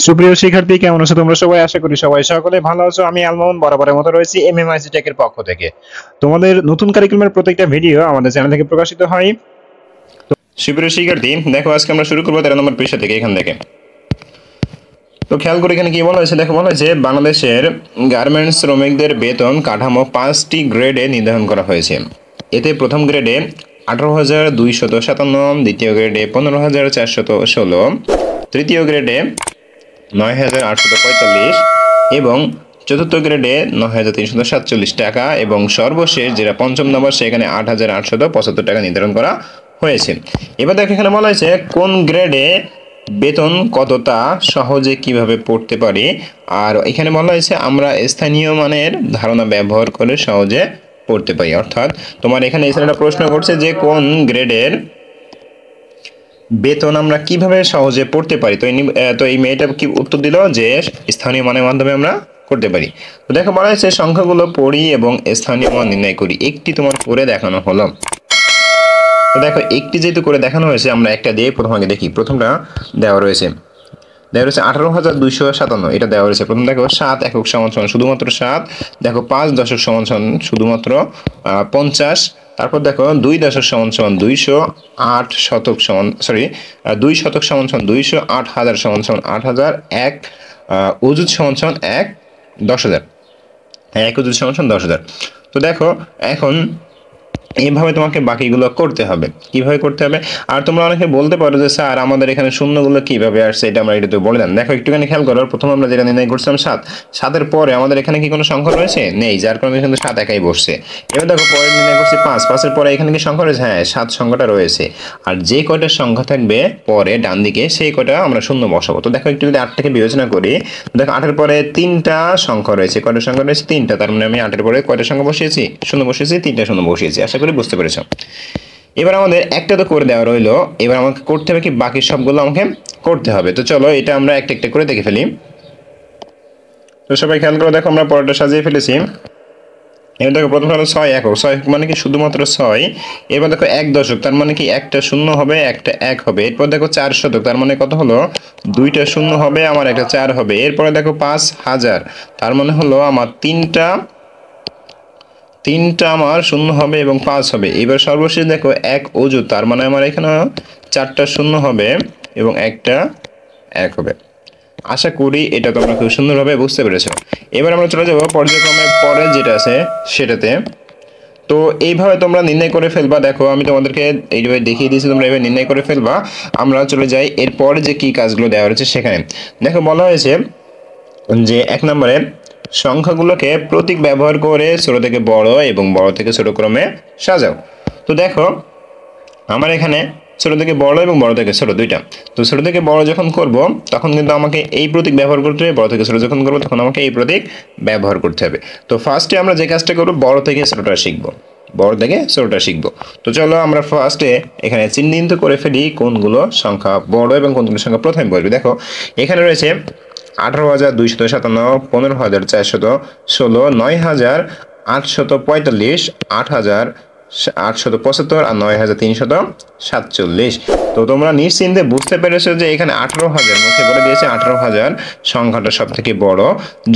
সুপ্রিয় শিক্ষার্থী, কেমন আছো তোমরা সবাই? আশা করি সবাই সকলে ভালো আছো। আমি আলমোহন বরাবরের মতো রয়েছি এমএমআইসি টেকের পক্ষ থেকে। তোমাদের নতুন কারিকুলামের প্রত্যেকটা ভিডিও আমাদের চ্যানেল থেকে প্রকাশিত হয়। সুপ্রিয় শিক্ষার্থী, দেখো আজকে আমরা শুরু করবো 13 নম্বর পৃষ্ঠা থেকে। এখান থেকে তো খেয়াল করে এখানে কি বলা হয়েছে, দেখো বলা হয়েছে বাংলাদেশের গার্মেন্টস শ্রমিকদের বেতন কাঠামো 5টি গ্রেডে নির্ধারণ করা হয়েছে। এতে প্রথম গ্রেডে 18,257, দ্বিতীয় গ্রেডে 15,416, তৃতীয় গ্রেডে 9,845 এবং চতুর্থ গ্রেডে 9,347 টাকা এবং সর্বশেষ যেটা পঞ্চম নম্বর সেখানে 8,875 টাকা নির্ধারণ করা হয়েছে। এবার দেখো এখানে বলা হয়েছে কোন গ্রেডে বেতন কত তা সহজে কিভাবে পড়তে পারি। আর এখানে বলা হয়েছে আমরা স্থানীয় মানের ধারণা ব্যবহার করে সহজে পড়তে পারি। অর্থাৎ তোমার এখানে এখানে একটা প্রশ্ন করছে যে কোন গ্রেডের বেতন আমরা কিভাবে সহজে পড়তে পারি। তো এই মেয়েটা কি উত্তর দিল যে স্থানীয় মানের মাধ্যমে আমরা করতে পারি। তো দেখো বলা হয়েছে সংখ্যাগুলো পড়ি এবং স্থানীয় মান নির্ণয় করি। একটি তোমার করে দেখানো হলো। তো দেখো একটি যেহেতু করে দেখানো হয়েছে, আমরা একটা দিয়ে প্রথম আগে দেখি। প্রথমটা দেওয়া রয়েছে 18,257, এটা দেওয়া রয়েছে। প্রথম দেখো 7 একক সমান সমান শুধুমাত্র 7, দেখো 5 দশক সমান সমান শুধুমাত্র 50, তারপর দেখো 2 দশক সমান সমান 200, 8 শতক সমান 2 শতক সমান সমান 200, 8,000 সমান সমান 8,000, 1 অযুত সমান সমান 1 10,000, 1 অযুত সমান সমান 10,000। তো দেখো এখন এইভাবে তোমাকে বাকিগুলো করতে হবে। কিভাবে করতে হবে? আর তোমরা অনেকে বলতে পারো যে স্যার আমাদের এখানে শূন্যগুলো কিভাবে আসছে, এটা আমরা একটু বলে দেন। দেখো একটুখানি খেয়াল করো, প্রথম আমরা যেটা নির্ণয় করছিলাম 7, 7-এর পরে আমাদের এখানে কি কোনো সংখ্যা রয়েছে? নেই, যার কারণে কিন্তু 7 একাই বসছে। এবার দেখো পরে নির্ণয় করছি 5, 5-এর পরে এখানে কি সংখ্যা রয়েছে? হ্যাঁ, 7 সংখ্যাটা রয়েছে। আর যে কয়টা সংখ্যা থাকবে পরে ডান দিকে সেই কয়টা আমরা শূন্য বসাবো। তো দেখো একটু যদি 8 থেকে বিবেচনা করি, দেখো 8-এর পরে 3টা সংখ্যা রয়েছে। কয়টা সংখ্যা রয়েছে? 3টা। তার মানে আমি 8-এর পরে কয়টা সংখ্যা বসিয়েছি? শূন্য বসিয়েছি, 3টা শূন্য বসিয়েছি। আশা করি বুঝতে পেরেছো। এবার আমাদের একটা তো করে দেওয়া রইলো, এবার আমাকে করতে হবে কি বাকি সবগুলো আমাকে করতে হবে। তো চলো এটা আমরা একটা একটা করে দেখে ফেলি। তো সবাই খেয়াল করে দেখো, আমরা পরেরটা সাজিয়ে ফেলেছি। এবার দেখো প্রথম হলো 6 একক, 6 মানে কি শুধুমাত্র 6। এবার দেখো 1 দশক, তার মানে কি একটা শূন্য হবে একটা 1 হবে। এরপর দেখো 4 শতক, তার মানে কত হলো? 2টা শূন্য হবে আমার একটা 4 হবে। এরপরে দেখো 5,000, তার মানে হলো আমার তিনটা আমার শূন্য হবে এবং 5 হবে। এবার সর্বশেষ দেখো 1 অযুত, তার মানে আমার এখানে 4টা শূন্য হবে এবং একটা 1 হবে। আশা করি এটা তোমরা খুব সুন্দরভাবে বুঝতে পেরেছো। এবার আমরা চলে যাব পর্যায়ক্রমে পরে যেটা আছে সেটাতে। তো এইভাবে তোমরা নির্ণয় করে ফেলবা। দেখো আমি তোমাদেরকে এইভাবে দেখিয়ে দিয়েছি, তোমরা এইভাবে নির্ণয় করে ফেলবা। আমরা চলে যাই এরপরে যে কি কাজগুলো দেওয়া হয়েছে সেখানে। দেখো বলা হয়েছে যে 1 নম্বরে সংখ্যাগুলোকে প্রতীক ব্যবহার করে ছোট থেকে বড় এবং বড় থেকে ছোট ক্রমে সাজাও। তো দেখো আমার এখানে ছোট থেকে বড় এবং বড় থেকে ছোট দুইটা। তো ছোট থেকে বড় যখন করব তখন কিন্তু আমাকে এই প্রতীক ব্যবহার করতে হবে, বড় থেকে ছোট যখন করব তখন আমাকে এই প্রতীক ব্যবহার করতে হবে। তো ফার্স্টে আমরা যে কাজটা করব বড় থেকে ছোটটা শিখব, বড় থেকে ছোটটা শিখব। তো চলো আমরা ফার্স্টে এখানে চিহ্নিত করে ফেলি কোনগুলো সংখ্যা বড় এবং কোনগুলো সংখ্যা প্রথমে বলবি। দেখো এখানে রয়েছে 18,257, 15,416, 9,845, 8,875 আর 9,347। তো তোমরা নিশ্চিন্তে বুঝতে পেরেছো যে এখানে 18,000 মুখে বলে দিয়েছে 18,000 সংখ্যাটা সব থেকে বড়।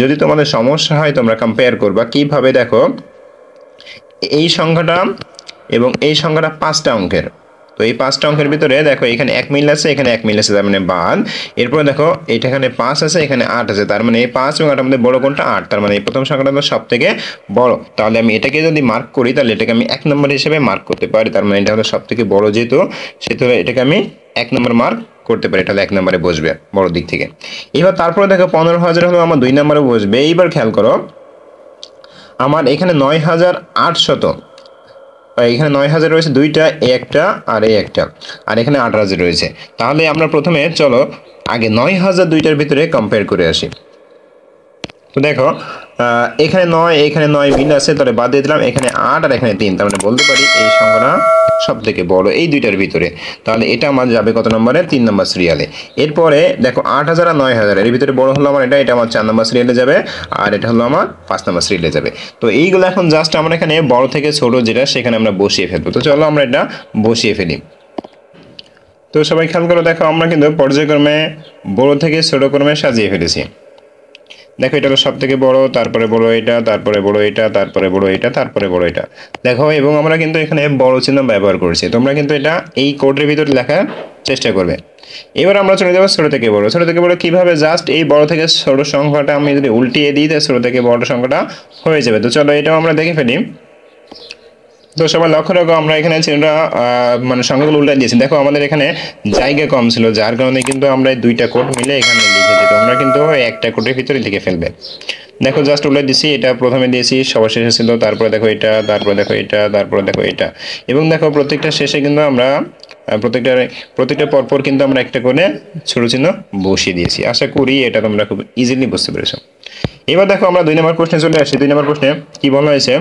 যদি তোমাদের সমস্যা হয় তোমরা কম্পেয়ার করবা কিভাবে। দেখো এই সংখ্যাটা এবং এই সংখ্যাটা 5টা অঙ্কের। তো এই 5টা অঙ্কের ভিতরে দেখো এখানে 1 মিল আছে, এখানে 1 মিল আছে, তার মানে বাদ। এরপরে দেখো এটা এখানে 5 আছে, এখানে 8 আছে, তার মানে এই 5 এবং 8 এর মধ্যে বড় কোনটা? 8, তার মানে এই প্রথম সংখ্যাটা তো সব থেকে বড়। তাহলে আমি এটাকে যদি মার্ক করি তাহলে এটাকে আমি 1 নম্বর হিসেবে মার্ক করতে পারি। তার মানে এটা হলো সব থেকে বড়, যেহেতু সেহেতু এটাকে আমি 1 নম্বর মার্ক করতে পারি। এটা হলো 1 নম্বরে বসবে বড় দিক থেকে। এবার তারপরে দেখো 15,000 হলো আমার 2 নম্বরে বসবে। এইবার খেয়াল করো আমার এখানে 9,800, এখানে 9,000 রয়েছে দুইটা, এই একটা আর এই একটা, আর এখানে 8,000 রয়েছে। তাহলে আমরা প্রথমে চলো আগে 9,000 দুইটার ভিতরে কম্পেয়ার করে আসি। তো দেখো এখানে 9 এখানে 9 মিল আছে, তাহলে বাদ দিয়ে দিলাম। এখানে 8 আর এখানে 3, তার মানে বলতে পারি এই সংখ্যাটা সব থেকে বড় এই দুইটার ভিতরে। তাহলে এটা আমার যাবে কত নম্বরে? 3 নম্বর সিরিয়ালে। এরপরে দেখো 8,000 আর 9,000 এর ভিতরে বড় হলো আমার এটা আমার 4 নম্বর সিরিয়ালে যাবে, আর এটা হলো আমার 5 নম্বর সিরিয়ালে যাবে। তো এইগুলো এখন জাস্ট আমরা এখানে বড় থেকে ছোট যেটা সেখানে আমরা বসিয়ে ফেলবো। তো চলো আমরা এটা বসিয়ে ফেলি। তো সবাই খেয়াল করে দেখো, আমরা কিন্তু পর্যায়ক্রমে বড় থেকে ছোট ক্রমে সাজিয়ে ফেলেছি। দেখো এটা হলো সব থেকে বড়, তারপরে বড় এটা, তারপরে বড় এটা, তারপরে বড় এটা, তারপরে বড় এটা। দেখো, এবং আমরা কিন্তু এখানে বড় চিহ্ন ব্যবহার করেছি। তোমরা কিন্তু এটা এই কোডের ভিতরে লেখার চেষ্টা করবে। এবার আমরা চলে যাবো ছোট থেকে বড়। ছোট থেকে বড় কিভাবে, জাস্ট এই বড় থেকে ছোট সংখ্যাটা আমি যদি উল্টিয়ে দিই, তাহলে ছোট থেকে বড় সংখ্যাটা হয়ে যাবে। তো চলো এটাও আমরা দেখে ফেলি। তো সবাই লক্ষ্য রাখো, আমরা এখানে চিহ্নটা মানে সংখ্যাগুলো উল্টে দিয়েছি। দেখো আমাদের এখানে জায়গা কম ছিল, যার কারণে কিন্তু আমরা দুইটা কোড মিলে এখানে লিখেছি। তোমরা কিন্তু একটা কোডের ভিতরে লিখে ফেলবে। দেখো জাস্ট উল্টে দিছি, এটা প্রথমে দিয়েছি, সবার শেষে ছিল, তারপরে দেখো এটা, তারপরে দেখো এটা, তারপরে দেখো এটা। এবং দেখো প্রত্যেকটা শেষে কিন্তু আমরা প্রত্যেকটা পরপর কিন্তু আমরা একটা করে ছোট চিহ্ন বসিয়ে দিয়েছি। আশা করি এটা তোমরা খুব ইজিলি বুঝতে পেরেছো। এবার দেখো আমরা 2 নম্বর প্রশ্নে চলে আসি। 2 নম্বর প্রশ্নে কি বলা হয়েছে,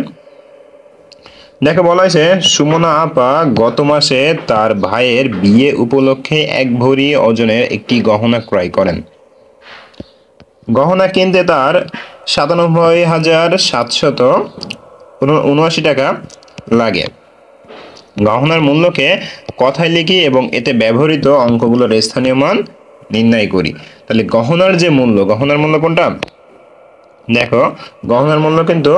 দেখো বলা হয়েছে সুমনা আপা গত মাসে তার ভাইয়ের বিয়ে উপলক্ষে 1 ভরি ওজনের একটি গহনা ক্রয় করেন। গহনা কিনতে তার 97,779 টাকা লাগে। গহনার মূল্যকে কথায় লিখি এবং এতে ব্যবহৃত অঙ্কগুলোর স্থানীয় মান নির্ণয় করি। তাহলে গহনার যে মূল্য, গহনার মূল্য কোনটা? দেখো গহনার মূল্য কিন্তু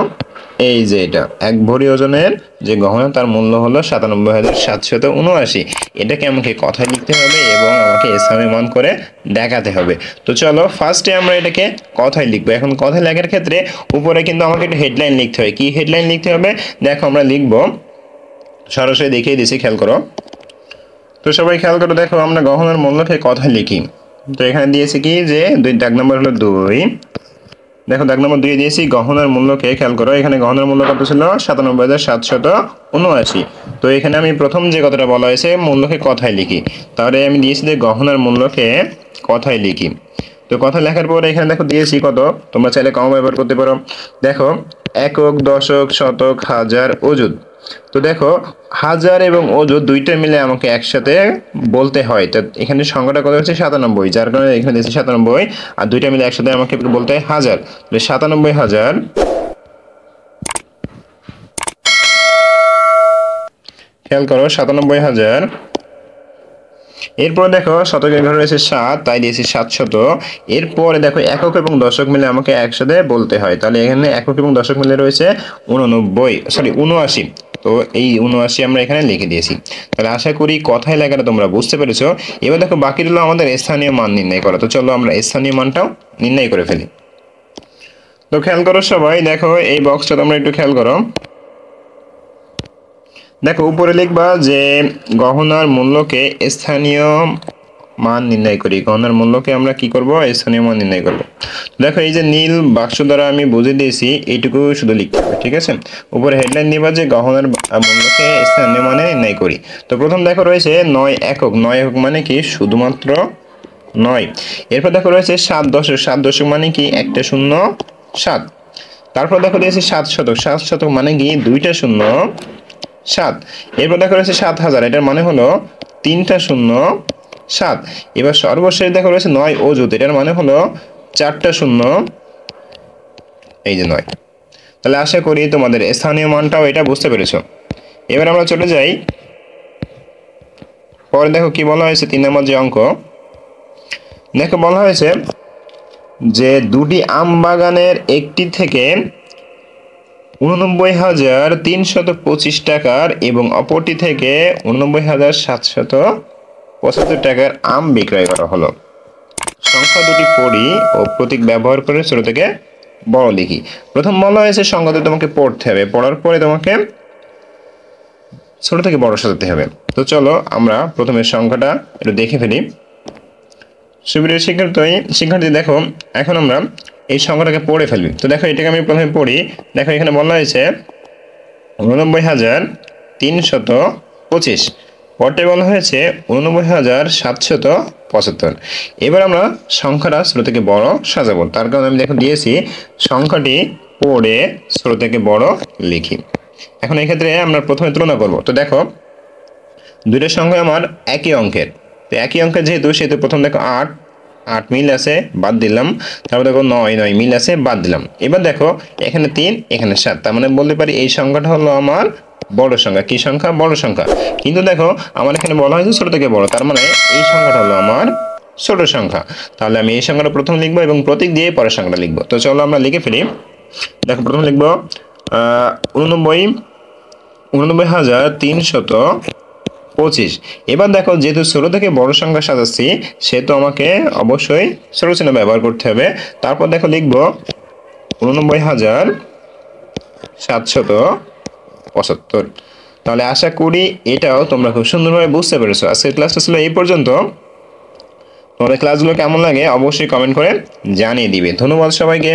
এই যে এটা 1 ভরি ওজনের যে গহনা, তার মূল্য হলো 97,779। এটাকে আমাকে কথায় লিখতে হবে এবং আমাকে স্থানীয় মান করে দেখাতে হবে। তো চলো ফার্স্টে আমরা এটাকে কথায় লিখবো। এখন কথায় লেখার ক্ষেত্রে উপরে কিন্তু আমাকে একটা হেডলাইন লিখতে হবে। কি হেডলাইন লিখতে হবে? দেখো আমরা লিখবো, সরাসরি দেখিয়ে দিছি, খেয়াল করো। তো সবাই খেয়াল করো, দেখো আমরা গহনার মূল্যকে কথায় লিখি। তো এখানে দিয়েছি কি যে 2, দাগ নম্বর হলো 2। দেখো দাগ নম্বর 2 দিয়েছি গহনার মূল্যকে, খেয়াল করো এখানে গহনার মূল্য কত ছিল? 97,779। তো এখানে আমি প্রথম যে কথাটা বলা হয়েছে মূল্যকে কথায় লিখি, তাহলে আমি দিয়েছি যে গহনার মূল্যকে কথায় লিখি। তো কথা লেখার পরে এখানে দেখো দিয়েছি কত, তোমরা চাইলে কম ব্যবহার করতে পারো। দেখো একক, দশক, শতক, হাজার, অযুত। তো দেখো হাজার এবং অযুত দুইটা মিলে আমাকে একসাথে বলতে হয়। তো এখানে সংখ্যাটা কত হচ্ছে? 97, যার কারণে এখানে দিয়েছি 97, আর দুইটা মিলে একসাথে আমাকে বলতে হয় হাজার। 97,000, খেয়াল করো 97,000। এরপর দেখো শতকের ঘরে রয়েছে 7, তাই দিয়েছি 700। এরপরে দেখো একক এবং দশক মিলে আমাকে একসাথে বলতে হয়, তাহলে এখানে একক এবং দশক মিলে রয়েছে 79। তো এই 79 আমরা এখানে লিখে দিয়েছি। তাহলে আশা করি কথায় লেখাটা তোমরা বুঝতে পেরেছো। এবার দেখো বাকি রইল আমাদের স্থানীয় মান নির্ণয় করা। তো চলো আমরা স্থানীয় মানটাও নির্ণয় করে ফেলি। তো খেয়াল করো সবাই, দেখো এই বক্সটা তোমরা একটু খেয়াল করো। দেখো উপরে লিখবা যে গহনার মূল্যকে স্থানীয় মান নির্ণয় করি। গহনার মূল্যকে আমরা কি করব? স্থানীয় মান নির্ণয় করব। দেখো এই যে নীল বাক্স দ্বারা আমি বুঝিয়ে দিয়েছি, এইটুকু শুধু লিখতে হবে, ঠিক আছে? উপরে হেডলাইন দিবা যে গহনার মূল্যকে স্থানীয় মানে নির্ণয় করি। তো প্রথম দেখো রয়েছে 9 একক। 9 একক মানে কি? শুধুমাত্র 9। এরপর দেখো রয়েছে 7 দশক। 7 দশক মানে কি? একটা শূন্য 7। তারপর দেখো দিয়েছে 7 শতক। 7 শতক মানে কি? দুইটা শূন্য 7। এরপর দেখো রয়েছে 7,000, এটার মানে হলো 3টা শূন্য 7। এবার সর্বশেষ দেখো রয়েছে 9 অযুত, এটার মানে হলো 4টা শূন্য, এই যে 9। তাহলে আশা করি তোমাদের স্থানীয় মানটাও এটা বুঝতে পেরেছো। এবার আমরা চলে যাই পরে। দেখো কি বলা হয়েছে 3 নম্বর যে অঙ্ক। দেখো বলা হয়েছে যে দুটি আম বাগানের একটি থেকে 89,325 টাকার এবং অপরটি থেকে 89,775 টাকার আম বিক্রয় করা হলো। সংখ্যা দুটি পড়ি ও প্রতীক ব্যবহার করে ছোট থেকে বড় লিখি। প্রথম বলা হয়েছে সংখ্যা দুটি তোমাকে পড়তে হবে, পড়ার পরে তোমাকে ছোট থেকে বড় সাজাতে হবে। তো চলো আমরা প্রথমে সংখ্যাটা একটু দেখে ফেলি। সুপ্রিয় শিক্ষার্থী দেখো এখন আমরা এই সংখ্যাটাকে পড়ে ফেলবি। তো দেখো এটাকে আমি প্রথমে পড়ি। দেখো এখানে বলা হয়েছে 89,325, পরটা বলা হয়েছে 89,775। এবার আমরা সংখ্যাটা ছোট থেকে বড় সাজাবো, তার কারণে আমি দেখো দিয়েছি সংখ্যাটি পড়ে ছোট থেকে বড় লিখি। এখন এই ক্ষেত্রে আমরা প্রথমে তুলনা করব। তো দেখো দুইটা সংখ্যা আমার একই অঙ্কের, তো একই অঙ্কের যেহেতু সেহেতু প্রথম দেখো 8 মিল আছে, বাদ দিলাম। তারপর দেখো 9 মিল আছে, বাদ দিলাম। এবার দেখো এখানে 3, এখানে 7, তার মানে বলতে পারি এই সংখ্যাটা হলো আমার বড় সংখ্যা। কি সংখ্যা? বড় সংখ্যা। কিন্তু দেখো আমার এখানে বলা হয়েছে ছোট থেকে বড়, তার মানে এই সংখ্যাটা হলো আমার ছোট সংখ্যা। তাহলে আমি এই সংখ্যাটা প্রথম লিখবো এবং প্রতীক দিয়ে পরের সংখ্যাটা লিখবো। তো চলো আমরা লিখে ফেলি। দেখো প্রথম লিখবো 89,325। এবার দেখো যেহেতু ছোট থেকে বড় সংখ্যা সাজাচ্ছি সেহেতু আমাকে অবশ্যই ছোট চিহ্ন ব্যবহার করতে হবে। তারপর দেখো লিখবো 89,775। তাহলে আশা করি এটাও তোমরা খুব সুন্দরভাবে বুঝতে পেরেছো। আজকের ক্লাসটা ছিল এই পর্যন্ত। তোমাদের ক্লাসগুলো কেমন লাগে অবশ্যই কমেন্ট করে জানিয়ে দিবে। ধন্যবাদ সবাইকে।